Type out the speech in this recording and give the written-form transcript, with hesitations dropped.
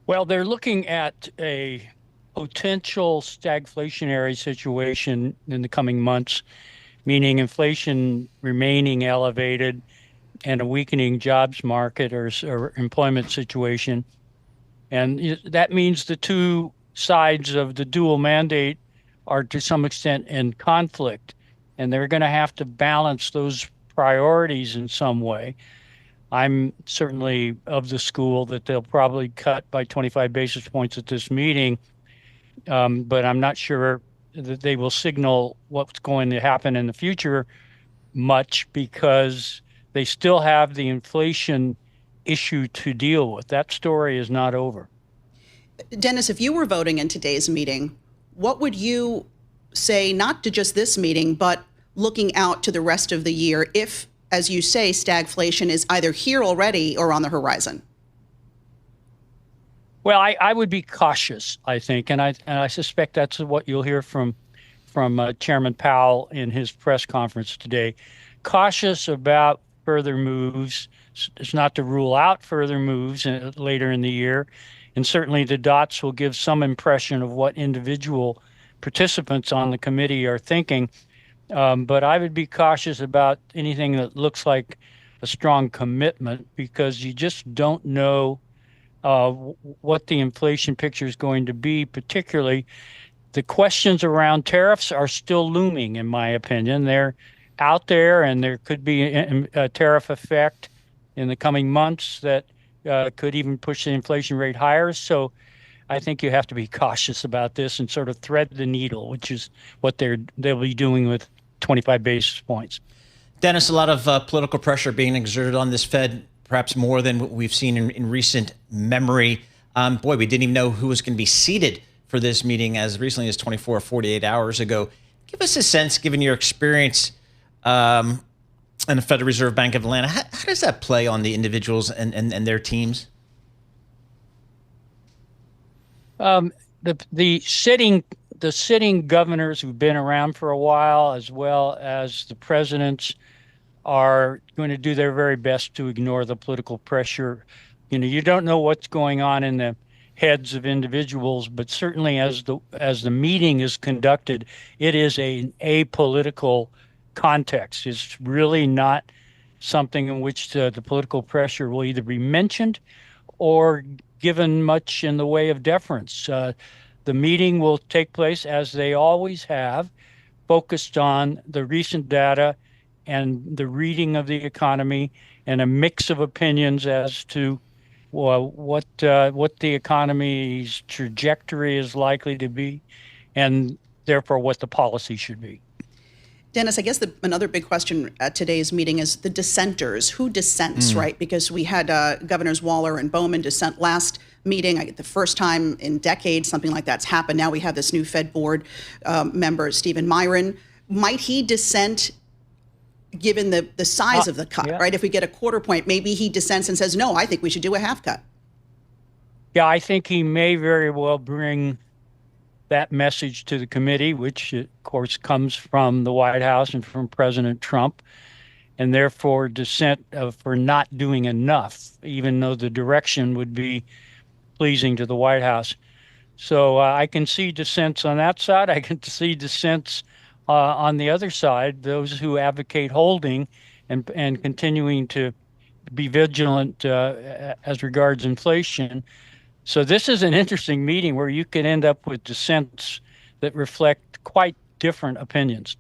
Well, they're looking at a potential stagflationary situation in the coming months, meaning inflation remaining elevated and a weakening jobs market or employment situation. And that means the two sides of the dual mandate are to some extent in conflict, and they're going to have to balance those priorities in some way. I'm certainly of the school that they'll probably cut by 25 basis points at this meeting, but I'm not sure that they will signal what's going to happen in the future much because they still have the inflation issue to deal with. That story is not over. Dennis, if you were voting in today's meeting, what would you say, not to just this meeting, but looking out to the rest of the year, if, as you say, stagflation is either here already or on the horizon? Well, I would be cautious, I think, and I suspect that's what you'll hear from Chairman Powell in his press conference today. Cautious about further moves. It's not to rule out further moves later in the year, and certainly the dots will give some impression of what individual participants on the committee are thinking. But I would be cautious about anything that looks like a strong commitment because you just don't know what the inflation picture is going to be. Particularly, the questions around tariffs are still looming, in my opinion. They're out there, and there could be a tariff effect in the coming months that could even push the inflation rate higher. So I think you have to be cautious about this and sort of thread the needle, which is what they'll be doing with 25 basis points. Dennis, a lot of political pressure being exerted on this Fed, perhaps more than what we've seen in recent memory. We didn't even know who was going to be seated for this meeting as recently as 24 or 48 hours ago. Give us a sense, given your experience in the Federal Reserve Bank of Atlanta, how does that play on the individuals and their teams? The sitting governors who've been around for a while, as well as the presidents, are going to do their very best to ignore the political pressure. You don't know what's going on in the heads of individuals, but certainly as the meeting is conducted, it is an apolitical context. It's really not something in which the political pressure will either be mentioned or given much in the way of deference. The meeting will take place, as they always have, focused on the recent data and the reading of the economy and a mix of opinions as to what the economy's trajectory is likely to be, and therefore what the policy should be. Dennis, I guess another big question at today's meeting is the dissenters. Who dissents, right? Because we had Governors Waller and Bowman dissent last meeting. The first time in decades something like that's happened. Now we have this new Fed board member, Stephen Myron. Might he dissent given the size of the cut, right? If we get a quarter point, maybe he dissents and says, no, I think we should do a half cut. Yeah, I think he may very well bring that message to the committee, which of course comes from the White House and from President Trump, and therefore dissent for not doing enough, even though the direction would be pleasing to the White House. So I can see dissents on that side. I can see dissents on the other side, those who advocate holding and continuing to be vigilant as regards inflation. So this is an interesting meeting where you could end up with dissents that reflect quite different opinions.